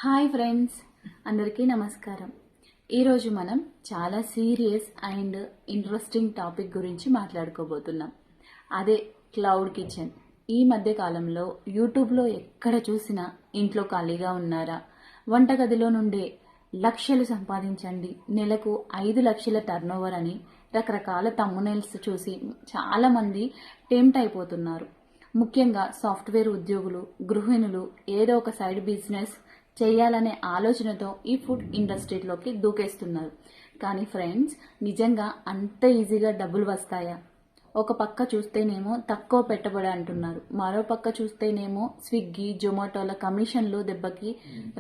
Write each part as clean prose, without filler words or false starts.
Hi friends, అందరికీ నమస్కారం. ఈరోజు మనం చాలా సీరియస్ అండ్ ఇంట్రెస్టింగ్ టాపిక్ గురించి మాట్లాడుకోబోతున్నాం. అదే క్లౌడ్ కిచెన్. ఈ మధ్య కాలంలో యూట్యూబ్లో ఎక్కడ చూసినా ఇంట్లో ఖాళీగా ఉన్నారా, వంటగదిలో నుండే లక్షలు సంపాదించండి, నెలకు 5 లక్షల టర్నోవర్ అని రకరకాల తమ్మునైల్స్ చూసి చాలామంది టెంప్ట్ అయిపోతున్నారు. ముఖ్యంగా సాఫ్ట్వేర్ ఉద్యోగులు, గృహిణులు ఏదో ఒక సైడ్ బిజినెస్ చేయాలనే ఆలోచనతో ఈ ఫుడ్ ఇండస్ట్రీలోకి దూకేస్తున్నారు. కానీ ఫ్రెండ్స్, నిజంగా అంత ఈజీగా డబ్బులు వస్తాయా? ఒక పక్క చూస్తేనేమో తక్కువ పెట్టుబడి అంటున్నారు, మరో పక్క చూస్తేనేమో స్విగ్గీ, జొమాటోల కమిషన్లు దెబ్బకి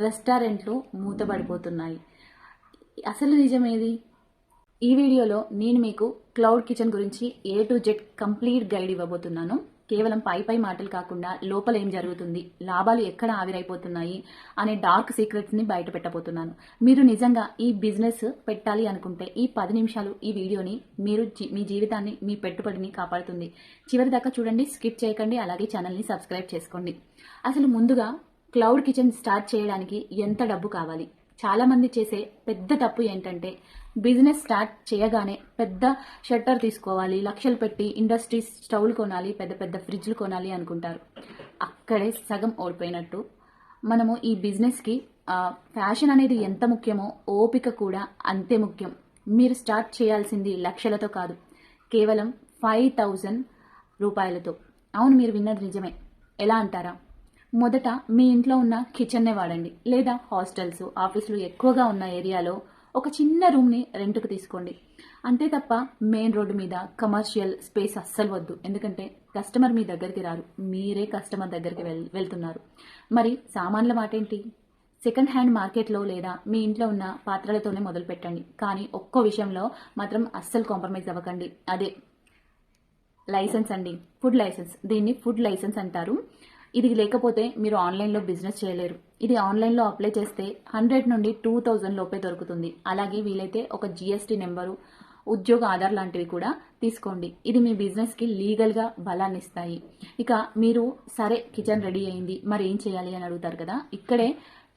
రెస్టారెంట్లు మూతపడిపోతున్నాయి. అసలు నిజమేది? ఈ వీడియోలో నేను మీకు క్లౌడ్ కిచెన్ గురించి A to Z complete guide ఇవ్వబోతున్నాను. కేవలం పై మాటలు కాకుండా లోపల ఏం జరుగుతుంది, లాభాలు ఎక్కడ ఆవిరైపోతున్నాయి అనే డార్క్ సీక్రెట్స్ని బయట పెట్టబోతున్నాను. మీరు నిజంగా ఈ బిజినెస్ పెట్టాలి అనుకుంటే ఈ 10 నిమిషాలు ఈ వీడియోని మీ జీవితాన్ని, మీ పెట్టుబడిని కాపాడుతుంది. చివరి దాకా చూడండి, స్కిప్ చేయకండి. అలాగే ఛానల్ని సబ్స్క్రైబ్ చేసుకోండి. అసలు ముందుగా క్లౌడ్ కిచెన్ స్టార్ట్ చేయడానికి ఎంత డబ్బు కావాలి? చాలా మంది చేసే పెద్ద తప్పు ఏంటంటే, బిజినెస్ స్టార్ట్ చేయగానే పెద్ద షట్టర్ తీసుకోవాలి, లక్షలు పెట్టి ఇండస్ట్రీ స్టవ్లు కొనాలి, పెద్ద పెద్ద ఫ్రిడ్జ్లు కొనాలి అనుకుంటారు. అక్కడే సగం ఓడిపోయినట్టు. మనము ఈ బిజినెస్కి ఫ్యాషన్ అనేది ఎంత ముఖ్యమో ఓపిక కూడా అంతే ముఖ్యం. మీరు స్టార్ట్ చేయాల్సింది లక్షలతో కాదు, కేవలం 5,000 రూపాయలతో. అవును, మీరు విన్నది నిజమే. ఎలా అంటారా? మొదట మీ ఇంట్లో ఉన్న కిచెన్నే వాడండి, లేదా హాస్టల్స్, ఆఫీసులు ఎక్కువగా ఉన్న ఏరియాలో ఒక చిన్న రూమ్ని రెంట్కు తీసుకోండి. అంతే తప్ప మెయిన్ రోడ్డు మీద కమర్షియల్ స్పేస్ అస్సలు వద్దు. ఎందుకంటే కస్టమర్ మీ దగ్గరికి రారు, మీరే కస్టమర్ దగ్గరికి వెళ్తున్నారు. మరి సామాన్ల మాట ఏంటి? సెకండ్ హ్యాండ్ మార్కెట్లో లేదా మీ ఇంట్లో ఉన్న పాత్రలతోనే మొదలు పెట్టండి. కానీ ఒక్కో విషయంలో మాత్రం అస్సలు కాంప్రమైజ్ అవ్వకండి. అదే లైసెన్స్ అండి, ఫుడ్ లైసెన్స్. దీన్ని ఫుడ్ లైసెన్స్ అంటారు. ఇది లేకపోతే మీరు ఆన్లైన్లో బిజినెస్ చేయలేరు. ఇది ఆన్లైన్లో అప్లై చేస్తే 100 నుండి 2,000 లోపే దొరుకుతుంది. అలాగే వీలైతే ఒక GST నెంబరు, ఉద్యోగ ఆధార్ లాంటివి కూడా తీసుకోండి. ఇది మీ బిజినెస్కి లీగల్గా బలాన్ని ఇస్తాయి. ఇక మీరు సరే కిచెన్ రెడీ అయింది, మరి ఏం చేయాలి అని అడుగుతారు కదా. ఇక్కడే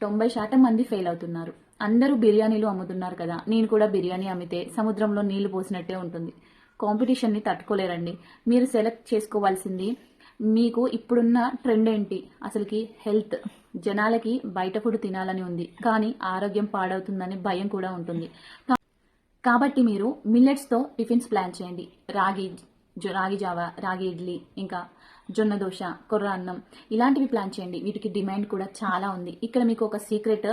90% మంది ఫెయిల్ అవుతున్నారు. అందరూ బిర్యానీలు అమ్ముతున్నారు కదా, నేను కూడా బిర్యానీ అమ్మితే సముద్రంలో నీళ్లు పోసినట్టే ఉంటుంది. కాంపిటీషన్ని తట్టుకోలేరండి. మీరు సెలెక్ట్ చేసుకోవాల్సింది మీకు ఇప్పుడున్న ట్రెండ్ ఏంటి. అసలుకి హెల్త్, జనాలకి బయట ఫుడ్ తినాలని ఉంది, కానీ ఆరోగ్యం పాడవుతుందని భయం కూడా ఉంటుంది. కాబట్టి మీరు మిల్లెట్స్తో టిఫిన్స్ ప్లాన్ చేయండి. రాగి జావా, రాగి ఇడ్లీ, ఇంకా జొన్న దోశ, కొర్ర అన్నం, ఇలాంటివి ప్లాన్ చేయండి. వీటికి డిమాండ్ కూడా చాలా ఉంది. ఇక్కడ మీకు ఒక సీక్రెట్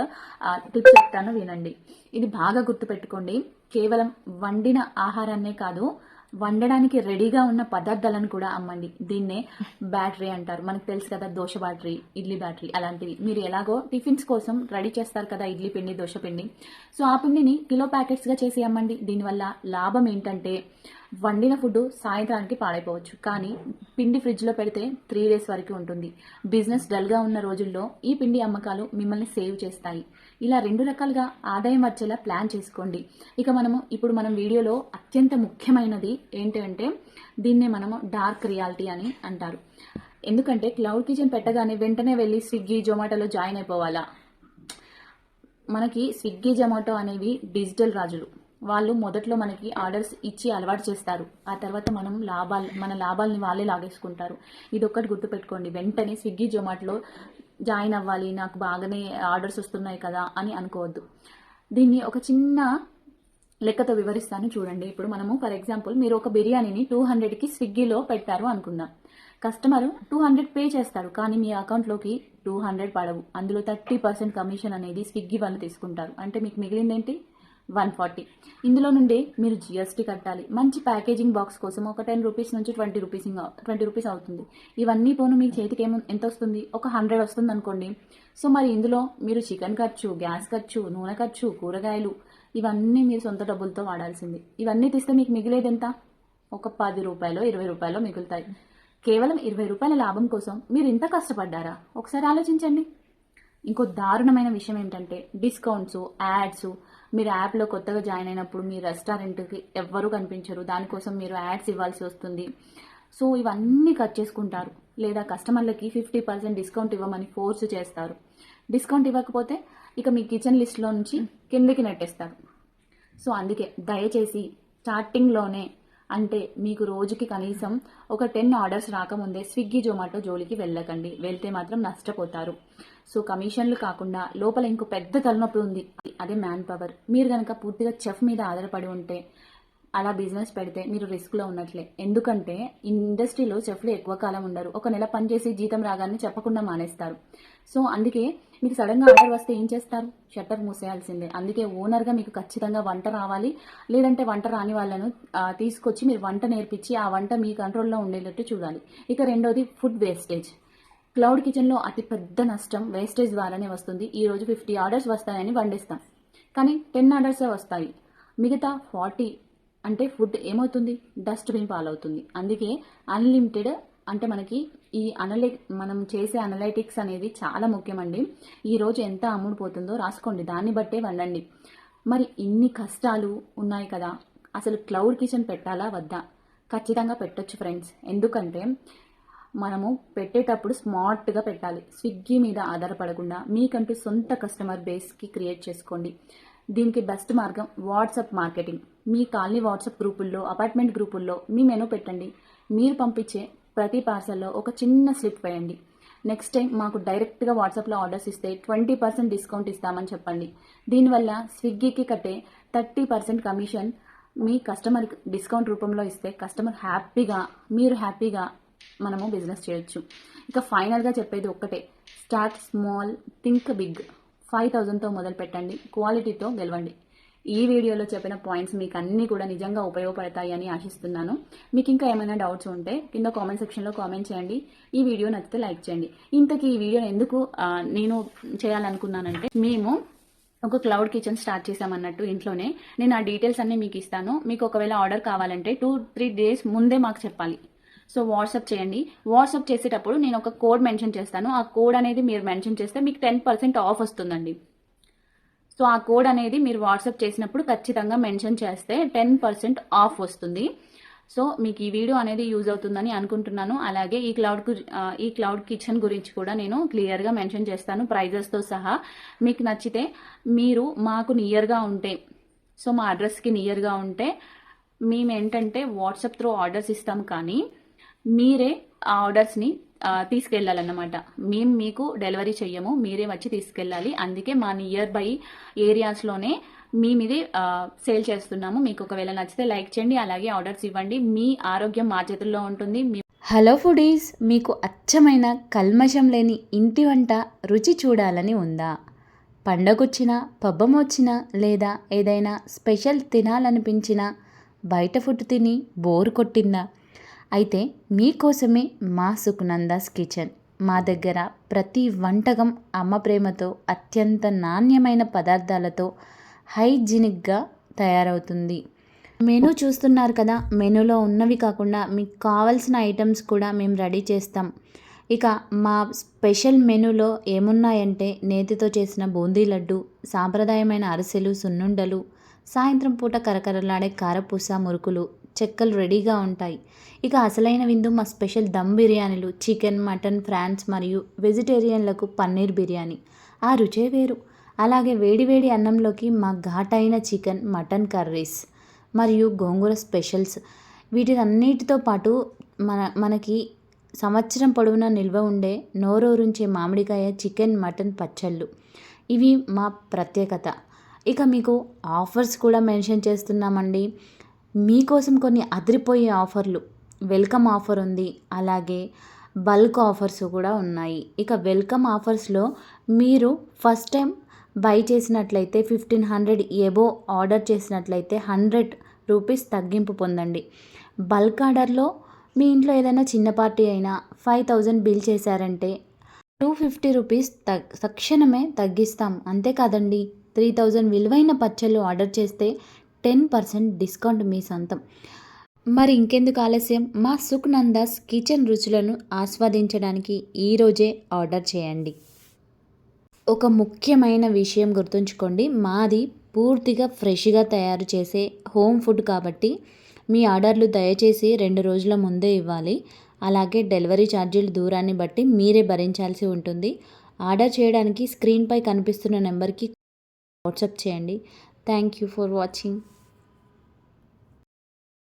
టిప్ చెప్తాను, వినండి. ఇది బాగా గుర్తుపెట్టుకోండి. కేవలం వండిన ఆహారాన్నే కాదు, వండడానికి రెడీగా ఉన్న పదార్థాలను కూడా అమ్మండి. దీన్నే బ్యాటరీ అంటారు. మనకు తెలుసు కదా, దోశ బ్యాటరీ, ఇడ్లీ బ్యాటరీ, అలాంటివి. మీరు ఎలాగో టిఫిన్స్ కోసం రెడీ చేస్తారు కదా, ఇడ్లీ పిండి, దోశ పిండి. సో ఆ పిండిని కిలో ప్యాకెట్స్గా చేసి అమ్మండి. దీనివల్ల లాభం ఏంటంటే, వండిన ఫుడ్ సాయంత్రానికి పాడైపోవచ్చు, కానీ పిండి ఫ్రిడ్జ్లో పెడితే 3 days వరకు ఉంటుంది. బిజినెస్ డల్గా ఉన్న రోజుల్లో ఈ పిండి అమ్మకాలు మిమ్మల్ని సేవ్ చేస్తాయి. ఇలా 2 రకాలుగా ఆదాయం వచ్చేలా ప్లాన్ చేసుకోండి. ఇక ఇప్పుడు మనం వీడియోలో అత్యంత ముఖ్యమైనది ఏంటంటే, దీన్నే మనము డార్క్ రియాలిటీ అని అంటారు. ఎందుకంటే క్లౌడ్ కిచెన్ పెట్టగానే వెంటనే వెళ్ళి స్విగ్గీ, జొమాటోలో జాయిన్ అయిపోవాలా? మనకి స్విగ్గీ, జొమాటో అనేవి డిజిటల్ రాజులు. వాళ్ళు మొదట్లో మనకి ఆర్డర్స్ ఇచ్చి అలవాటు చేస్తారు. ఆ తర్వాత మన లాభాలని వాళ్ళే లాగేసుకుంటారు. ఇది ఒక్కటి గుర్తుపెట్టుకోండి. వెంటనే స్విగ్గీ, జొమాటోలో జాయిన్ అవ్వాలి, నాకు బాగానే ఆర్డర్స్ వస్తున్నాయి కదా అని అనుకోవద్దు. దీన్ని ఒక చిన్న లెక్కతో వివరిస్తాను, చూడండి. ఇప్పుడు ఫర్ ఎగ్జాంపుల్, మీరు ఒక బిర్యానీని 200కి స్విగ్గీలో పెట్టారు అనుకుందాం. కస్టమర్ 200 పే చేస్తారు, కానీ మీ అకౌంట్లోకి 200 పడవు. అందులో 30% కమిషన్ అనేది స్విగ్గీ వాళ్ళు తీసుకుంటారు. అంటే మీకు మిగిలిందేంటి? 140. ఇందులో నుండి మీరు GST కట్టాలి. మంచి ప్యాకేజింగ్ బాక్స్ కోసం ఒక 10 రూపీస్ నుంచి 20 రూపీస్ అవుతుంది. ఇవన్నీ పోను మీ చేతికి ఎంత వస్తుంది? ఒక 100 వస్తుంది అనుకోండి. సో మరి ఇందులో మీరు చికెన్ ఖర్చు, గ్యాస్ ఖర్చు, నూనె ఖర్చు, కూరగాయలు, ఇవన్నీ మీరు సొంత డబ్బులతో వాడాల్సింది. ఇవన్నీ తీస్తే మీకు మిగిలేది ఎంత? ఒక 10 రూపాయలు, 20 రూపాయలు మిగులుతాయి. కేవలం 20 రూపాయల లాభం కోసం మీరు ఇంత కష్టపడ్డారా? ఒకసారి ఆలోచించండి. ఇంకో దారుణమైన విషయం ఏంటంటే, డిస్కౌంట్స్, యాడ్స్. మీరు యాప్లో కొత్తగా జాయిన్ అయినప్పుడు మీ రెస్టారెంట్కి ఎవ్వరూ కనిపించరు. దానికోసం మీరు యాడ్స్ ఇవ్వాల్సి వస్తుంది. సో ఇవన్నీ కట్ చేసుకుంటారు, లేదా కస్టమర్లకి 50% డిస్కౌంట్ ఇవ్వమని ఫోర్స్ చేస్తారు. డిస్కౌంట్ ఇవ్వకపోతే ఇక మీ కిచెన్ లిస్ట్లో నుంచి కిందకి నెట్టేస్తారు. సో అందుకే దయచేసి స్టార్టింగ్లోనే, అంటే మీకు రోజుకి కనీసం ఒక 10 ఆర్డర్స్ రాకముందే స్విగ్గీ జొమాటో జోలికి వెళ్ళకండి. వెళ్తే మాత్రం నష్టపోతారు. సో కమిషన్లు కాకుండా లోపల ఇంకో పెద్ద తలనొప్పి ఉంది, అదే మ్యాన్ పవర్. మీరు కనుక పూర్తిగా చెఫ్ మీద ఆధారపడి ఉంటే, అలా బిజినెస్ పెడితే మీరు రిస్క్లో ఉన్నట్లే. ఎందుకంటే ఇండస్ట్రీలో చెఫ్లు ఎక్కువ కాలం ఉండరు. ఒక నెల పనిచేసి జీతం రాగానే చెప్పకుండా మానేస్తారు. సో అందుకే మీకు సడన్గా ఆర్డర్ వస్తే ఏం చేస్తారు? షట్టర్ మూసేయాల్సిందే. అందుకే ఓనర్గా మీకు ఖచ్చితంగా వంట రావాలి, లేదంటే వంట రాని వాళ్ళను తీసుకొచ్చి మీరు వంట నేర్పించి ఆ వంట మీ కంట్రోల్లో ఉండేటట్టు చూడాలి. ఇక రెండోది ఫుడ్ వేస్టేజ్. క్లౌడ్ కిచెన్లో అతి పెద్ద నష్టం వేస్టేజ్ ద్వారానే వస్తుంది. ఈరోజు 50 ఆర్డర్స్ వస్తాయని వండిస్తాం, కానీ 10 ఆర్డర్సే వస్తాయి. మిగతా 40 అంటే ఫుడ్ ఏమవుతుంది? డస్ట్బిన్ పాలవుతుంది. అందుకే అన్లిమిటెడ్, అంటే మనకి ఈ మనం చేసే అనలైటిక్స్ అనేది చాలా ముఖ్యమండి. ఈరోజు ఎంత అమ్ముడుపోతుందో రాసుకోండి, దాన్ని బట్టే వండండి. మరి ఇన్ని కష్టాలు ఉన్నాయి కదా, అసలు క్లౌడ్ కిచెన్ పెట్టాలా వద్దా? ఖచ్చితంగా పెట్టొచ్చు ఫ్రెండ్స్. ఎందుకంటే మనము పెట్టేటప్పుడు స్మార్ట్గా పెట్టాలి. స్విగ్గీ మీద ఆధారపడకుండా మీకంటూ సొంత కస్టమర్ బేస్కి క్రియేట్ చేసుకోండి. దీనికి బెస్ట్ మార్గం వాట్సాప్ మార్కెటింగ్. మీ కాలనీ వాట్సాప్ గ్రూపుల్లో, అపార్ట్మెంట్ గ్రూపుల్లో మీ మెనూ పెట్టండి. మీరు పంపించే ప్రతి పార్సల్లో ఒక చిన్న స్లిప్ వేయండి. నెక్స్ట్ టైం మాకు డైరెక్ట్గా వాట్సాప్లో ఆర్డర్స్ ఇస్తే 20% డిస్కౌంట్ ఇస్తామని చెప్పండి. దీనివల్ల స్విగ్గీకి కట్టే 30% కమిషన్ మీ కస్టమర్కి డిస్కౌంట్ రూపంలో ఇస్తే కస్టమర్ హ్యాపీగా, మీరు హ్యాపీగా మనము బిజినెస్ చేయొచ్చు. ఇక ఫైనల్గా చెప్పేది ఒక్కటే, స్టార్ట్ స్మాల్, థింక్ బిగ్. 5,000తో మొదలు పెట్టండి, క్వాలిటీతో గెలవండి. ఈ వీడియోలో చెప్పిన పాయింట్స్ మీకు అన్నీ కూడా నిజంగా ఉపయోగపడతాయి అని ఆశిస్తున్నాను. మీకు ఇంకా ఏమైనా డౌట్స్ ఉంటే కింద కామెంట్ సెక్షన్లో కామెంట్ చేయండి. ఈ వీడియో నచ్చితే లైక్ చేయండి. ఇంతకీ ఈ వీడియో ఎందుకు నేను చేయాలనుకున్నానంటే, మేము ఒక క్లౌడ్ కిచెన్ స్టార్ట్ చేసామన్నట్టు ఇంట్లోనే. నేను ఆ డీటెయిల్స్ అన్నీ మీకు ఇస్తాను. మీకు ఒకవేళ ఆర్డర్ కావాలంటే 2-3 డేస్ ముందే మాకు చెప్పాలి. సో వాట్సాప్ చేయండి. వాట్సాప్ చేసేటప్పుడు నేను ఒక కోడ్ మెన్షన్ చేస్తాను. ఆ కోడ్ అనేది మీరు మెన్షన్ చేస్తే మీకు 10% ఆఫ్ వస్తుందండి. సో ఆ కోడ్ అనేది మీరు వాట్సాప్ చేసినప్పుడు ఖచ్చితంగా మెన్షన్ చేస్తే 10% ఆఫ్ వస్తుంది. సో మీకు ఈ వీడియో అనేది యూజ్ అవుతుందని అనుకుంటున్నాను. అలాగే ఈ క్లౌడ్ కిచెన్ గురించి కూడా నేను క్లియర్గా మెన్షన్ చేస్తాను, ప్రైజెస్తో సహా. మీకు నచ్చితే మీరు మాకు నియర్గా ఉంటే, సో మా అడ్రస్కి నియర్గా ఉంటే మేము ఏంటంటే వాట్సాప్ త్రూ ఆర్డర్స్ ఇస్తాం, కానీ మీరే ఆ ఆర్డర్స్ని తీసుకెళ్ళాలన్నమాట. మేము మీకు డెలివరీ చెయ్యము, మీరే వచ్చి తీసుకెళ్ళాలి. అందుకే మా నియర్ బై ఏరియాస్లోనే మేము ఇది సేల్ చేస్తున్నాము. మీకు ఒకవేళ నచ్చితే లైక్ చేయండి, అలాగే ఆర్డర్స్ ఇవ్వండి. మీ ఆరోగ్యం మా చేతుల్లో ఉంటుంది. హలో ఫుడీస్, మీకు అచ్చమైన కల్మషం లేని ఇంటి వంట రుచి చూడాలని ఉందా? పండగొచ్చినా, పబ్బం వచ్చినా, లేదా ఏదైనా స్పెషల్ తినాలనిపించినా, బయట ఫుడ్ తిని బోర్ కొట్టిందా? అయితే మీకోసమే మా సుకునందాస్ కిచెన్. మా దగ్గర ప్రతి వంటకం అమ్మ ప్రేమతో, అత్యంత నాణ్యమైన పదార్థాలతో హైజీనిక్గా తయారవుతుంది. మెనూ చూస్తున్నారు కదా, మెనూలో ఉన్నవి కాకుండా మీకు కావాల్సిన ఐటమ్స్ కూడా మేము రెడీ చేస్తాం. ఇక మా స్పెషల్ మెనూలో ఏమున్నాయంటే, నేతితో చేసిన బూందీ లడ్డు, సాంప్రదాయమైన అరిసెలు, సున్నుండలు, సాయంత్రం పూట కరకరలాడే కారపూస, మురుకులు, చెక్కలు రెడీగా ఉంటాయి. ఇక అసలైన విందు మా స్పెషల్ దమ్ బిర్యానీలు, చికెన్, మటన్, ఫ్రాన్స్ మరియు వెజిటేరియన్లకు పన్నీర్ బిర్యానీ. ఆ రుచే వేరు. అలాగే వేడివేడి అన్నంలోకి మా ఘాటైన చికెన్, మటన్ కర్రీస్ మరియు గోంగూర స్పెషల్స్. వీటన్నిటితో పాటు మనకి సంవత్సరం పొడవునా నిల్వ ఉండే నోరూరించే మామిడికాయ, చికెన్, మటన్ పచ్చళ్ళు. ఇవి మా ప్రత్యేకత. ఇక మీకు ఆఫర్స్ కూడా మెన్షన్ చేస్తున్నామండి. మీకోసం కొన్ని అదిరిపోయే ఆఫర్లు, వెల్కమ్ ఆఫర్ ఉంది, అలాగే బల్క్ ఆఫర్స్ కూడా ఉన్నాయి. ఇక వెల్కమ్ ఆఫర్స్లో మీరు ఫస్ట్ టైం బై చేసినట్లయితే 1,500 ఎబో ఆర్డర్ చేసినట్లయితే 100 రూపీస్ తగ్గింపు పొందండి. బల్క్ ఆర్డర్లో మీ ఇంట్లో ఏదైనా చిన్న పార్టీ అయినా 5,000 బిల్ చేశారంటే 250 రూపీస్ తక్షణమే తగ్గిస్తాం. అంతేకాదండి, 3,000 విలువైన పచ్చళ్ళు ఆర్డర్ చేస్తే 10% డిస్కౌంట్ మీ సొంతం. మరి ఇంకెందుకు ఆలస్యం, మా సుకునందాస్ కిచెన్ రుచులను ఆస్వాదించడానికి ఈరోజే ఆర్డర్ చేయండి. ఒక ముఖ్యమైన విషయం గుర్తుంచుకోండి, మాది పూర్తిగా ఫ్రెష్గా తయారు చేసే హోమ్ ఫుడ్ కాబట్టి మీ ఆర్డర్లు దయచేసి 2 రోజుల ముందే ఇవ్వాలి. అలాగే డెలివరీ ఛార్జీలు దూరాన్ని బట్టి మీరే భరించాల్సి ఉంటుంది. ఆర్డర్ చేయడానికి స్క్రీన్పై కనిపిస్తున్న నెంబర్కి వాట్సాప్ చేయండి. Thank you for watching.